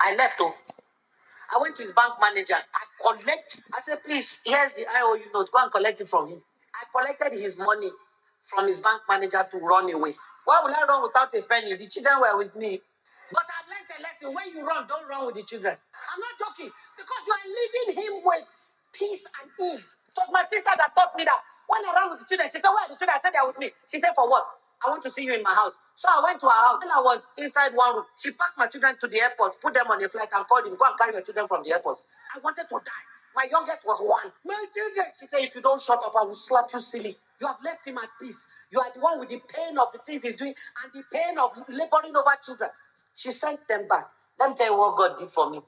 I left. Oh, I went to his bank manager. I said, please, here's the IOU note. Go and collect it from him. I collected his money from his bank manager to run away. Why would I run without a penny? The children were with me. But I've learned a lesson. When you run, don't run with the children. I'm not joking. Because you are leaving him with peace and ease. It was my sister that taught me that. When I ran with the children, she said, where are the children? I said, they're with me. She said, for what? I want to see you in my house. So I went to her house. When I was inside one room, she packed my children to the airport, put them on a flight and called him, go and carry your children from the airport. I wanted to die. My youngest was 1. My children. She said, if you don't shut up, I will slap you silly. You have left him at peace. You are the one with the pain of the things he's doing and the pain of laboring over children. She sent them back. Let me tell you what God did for me.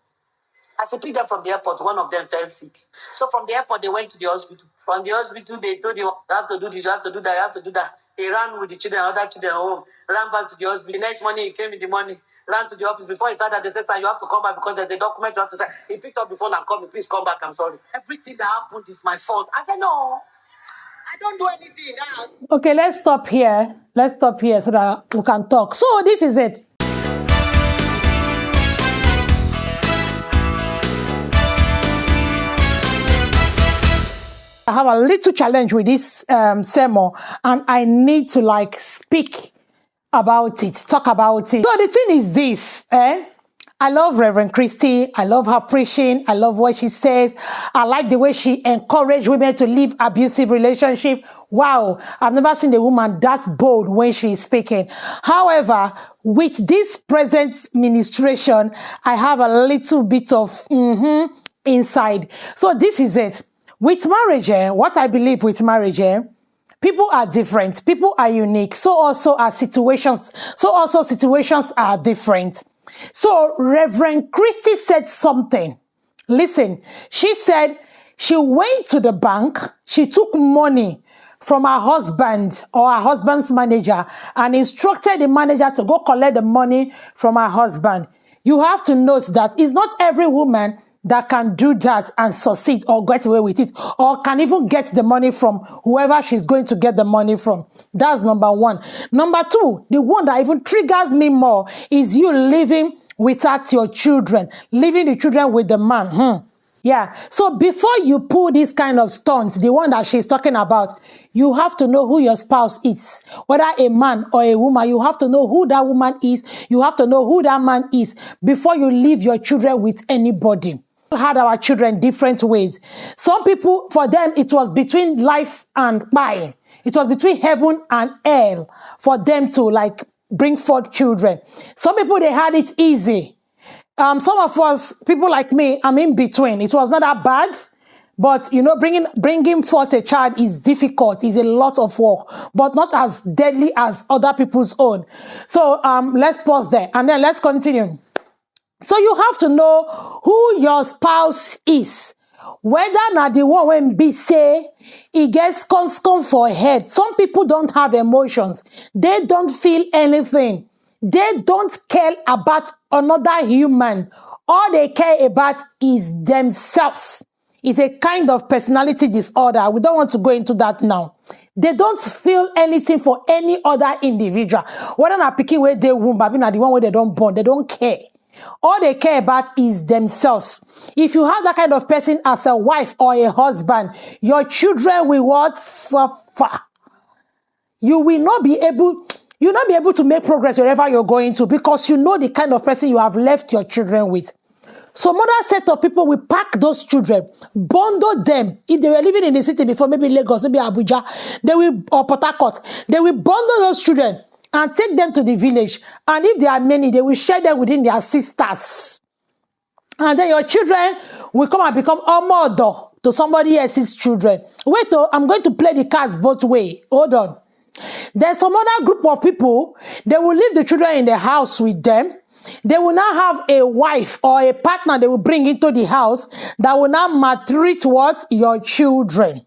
As I picked them from the airport, one of them fell sick. So from the airport, they went to the hospital. From the hospital, they told you, you have to do this, you have to do that, you have to do that. He ran with the children, other children home, ran back to the hospital. The next morning, he came in the morning, ran to the office. Before he started, they said, sir, you have to come back because there's a document you have to sign. He picked up the phone and called me, please come back, I'm sorry. Everything that happened is my fault. I said, no, I don't do anything. Okay, let's stop here. Let's stop here so that we can talk. So this is it. I have a little challenge with this sermon, and I need to speak about it, talk about it. So the thing is this, I love Reverend Christy. I love her preaching. I love what she says. I like the way she encouraged women to leave abusive relationship. Wow, I've never seen a woman that bold when she is speaking. However, with this present ministration, I have a little bit of inside. So this is it. With marriage, what I believe with marriage, people are different. People are unique. So also situations are different. So Reverend Christy said something. Listen, she said she went to the bank. She took money from her husband or her husband's manager and instructed the manager to go collect the money from her husband. You have to note that it's not every woman that can do that and succeed or get away with it, or can even get the money from whoever she's going to get the money from. That's number one. Number two, the one that even triggers me more is you living without your children, leaving the children with the man. Yeah. So before you pull this kind of stunts, the one that she's talking about, you have to know who your spouse is. Whether a man or a woman, you have to know who that woman is. You have to know who that man is before you leave your children with anybody. We had our children different ways. Some people, for them, it was between life and dying. It was between heaven and hell for them to bring forth children. Some people, they had it easy. Some of us, people like me, I'm in between. It was not that bad, but bringing forth a child is difficult. It's a lot of work, but not as deadly as other people's own. So let's pause there and then let's continue. So you have to know who your spouse is. Whether not the one when be say, he gets conscom for head. Some people don't have emotions. They don't feel anything. They don't care about another human. All they care about is themselves. It's a kind of personality disorder. We don't want to go into that now. They don't feel anything for any other individual. Whether not picking where they womb, but not the one where they don't born, they don't care. All they care about is themselves. If you have that kind of person as a wife or a husband, your children will suffer. You will not be able to make progress wherever you're going to, because you know the kind of person you have left your children with. Some other set of people will pack those children, bundle them. If they were living in the city before, maybe Lagos, maybe Abuja, or Port Harcourt, they will bundle those children and take them to the village. And if there are many, they will share them within their sisters. And then your children will come and become a mother to somebody else's children. Wait, I'm going to play the cards both ways. Hold on. There's some other group of people, they will leave the children in the house with them. They will now have a wife or a partner they will bring into the house that will now maltreat your children.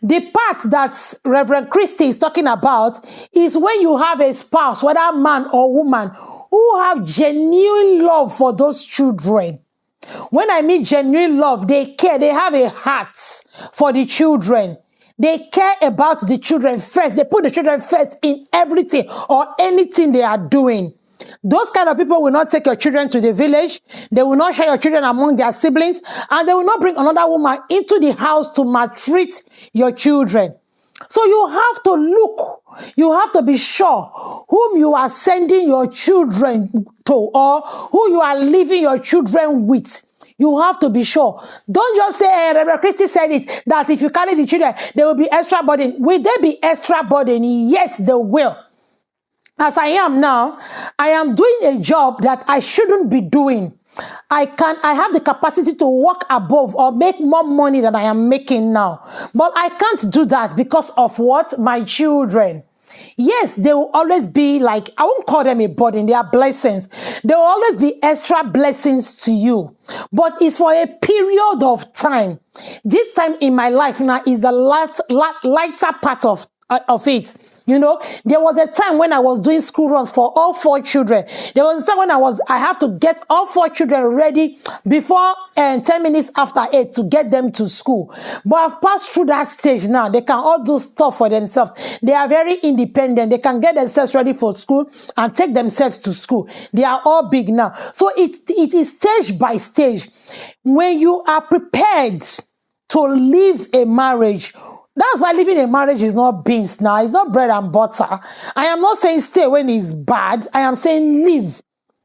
The part that Reverend Christy is talking about is when you have a spouse, whether man or woman, who have genuine love for those children. When I mean genuine love, they care, they have a heart for the children. They care about the children first. They put the children first in everything or anything they are doing. Those kind of people will not take your children to the village. They will not share your children among their siblings. And they will not bring another woman into the house to maltreat your children. So you have to look, you have to be sure whom you are sending your children to or who you are leaving your children with. You have to be sure. Don't just say, Reverend Christy said it, that if you carry the children, there will be extra burden. Will there be extra burden? Yes, they will. As I am now, I am doing a job that I shouldn't be doing. I have the capacity to work above or make more money than I am making now. But I can't do that because of what? My children. Yes, they will always be like, I won't call them a burden, they are blessings. There will always be extra blessings to you. But it's for a period of time. This time in my life now is the lighter part of it. You know, there was a time when I was doing school runs for all 4 children. There was a time when I have to get all 4 children ready before 10 minutes after 8 to get them to school. But I've passed through that stage now. They can all do stuff for themselves. They are very independent. They can get themselves ready for school and take themselves to school. They are all big now. So it is stage by stage. When you are prepared to leave a marriage, that's why living a marriage is not beans now. It's not bread and butter. I am not saying stay when it's bad. I am saying live.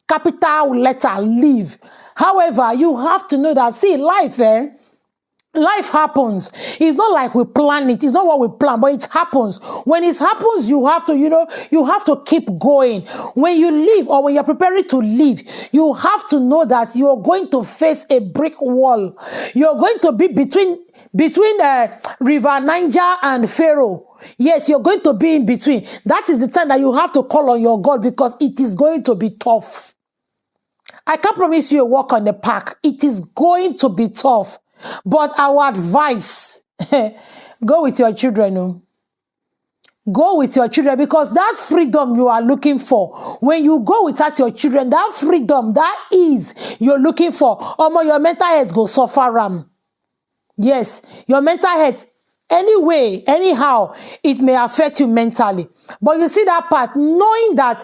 Capital letter, live. However, you have to know that, see, life happens. It's not like we plan it. It's not what we plan, but it happens. When it happens, you have to, you have to keep going. When you leave or when you're preparing to leave, you have to know that you're going to face a brick wall. You're going to be between River Niger and Pharaoh. Yes, you're going to be in between. That is the time that you have to call on your God because it is going to be tough. I can't promise you a walk on the park. It is going to be tough. But our advice, go with your children. Go with your children because that freedom you are looking for, when you go without your children, that freedom, that ease you're looking for, your mental health go suffer. Yes, your mental health, anyway, anyhow, it may affect you mentally. But you see that part, knowing that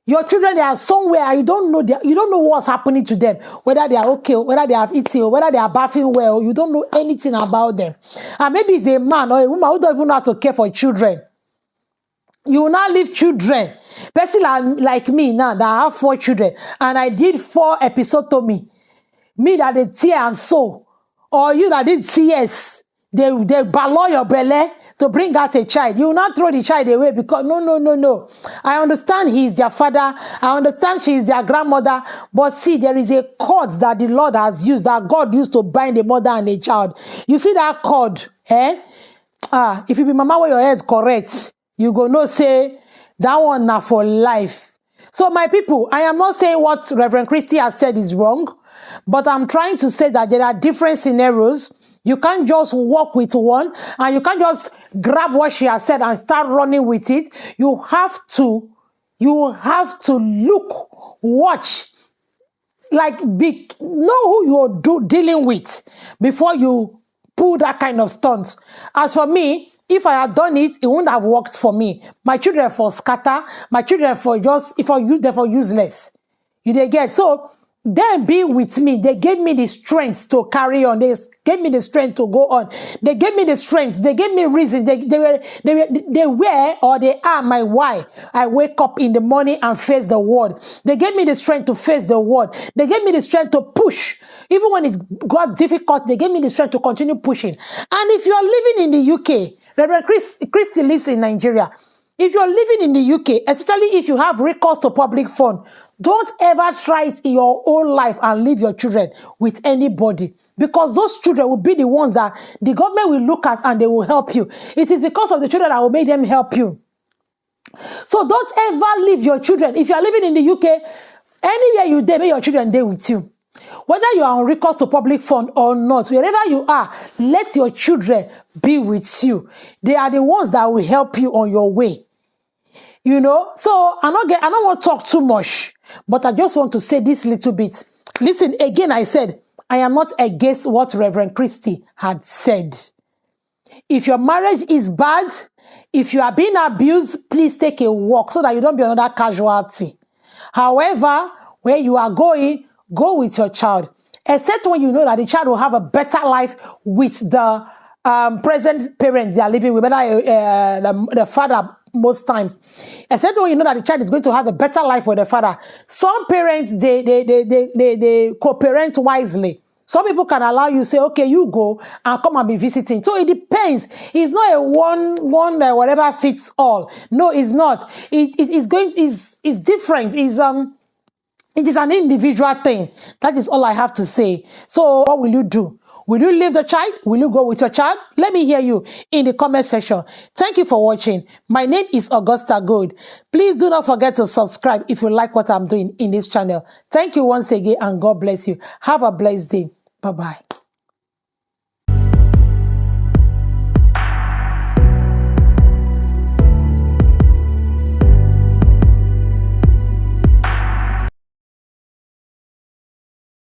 your children, they are somewhere, you don't know what's happening to them, whether they are okay, whether they have eaten, or whether they are bathing well, you don't know anything about them. And maybe it's a man or a woman who don't even know how to care for children. You will not leave children. Person like me now, that I have 4 children, and I did 4 episotomy. Me that they tear and sew. Or you that did CS, they ballow your belly to bring out a child. You will not throw the child away because no. I understand he is their father. I understand she is their grandmother. But see, there is a cord that the Lord has used, that God used to bind a mother and a child. You see that cord, if you be mama where your head is correct, you go no say that one now for life. So my people, I am not saying what Reverend Christy has said is wrong. But I'm trying to say that there are different scenarios. You can't just walk with one and you can't just grab what she has said and start running with it. You have to look, watch, like know who you're dealing with before you pull that kind of stunt. As for me, if I had done it, it wouldn't have worked for me. My children for scatter, my children for useless. You get so. Them being with me, they gave me the strength to carry on. They gave me the strength to go on. They gave me the strength. They gave me reasons. They were or they are my why. I wake up in the morning and face the world. They gave me the strength to face the world. They gave me the strength to push. Even when it got difficult, they gave me the strength to continue pushing. And if you're living in the UK, Reverend Christy lives in Nigeria. If you're living in the UK, especially if you have recourse to public fund, don't ever try it in your own life and leave your children with anybody. Because those children will be the ones that the government will look at and they will help you. It is because of the children that will make them help you. So don't ever leave your children. If you are living in the UK, anywhere you there, make your children there with you. Whether you are on recourse to public fund or not, wherever you are, let your children be with you. They are the ones that will help you on your way. So I don't want to talk too much, but I just want to say this little bit. Listen, again, I said, I am not against what Reverend Christy had said. If your marriage is bad, if you are being abused, please take a walk so that you don't be another casualty. However, where you are going, go with your child. Except when you know that the child will have a better life with the present parents they are living with, whether the father most times. Except when you know that the child is going to have a better life with the father. Some parents, they co-parent wisely. Some people can allow you, say, okay, you go and come and be visiting. So it depends. It's not a one whatever fits all. No, it's not. It's different. It is an individual thing. That is all I have to say. So what will you do? Will you leave the child? Will you go with your child? Let me hear you in the comment section. Thank you for watching. My name is Augusta Gold. Please do not forget to subscribe if you like what I'm doing in this channel. Thank you once again and God bless you. Have a blessed day. Bye-bye.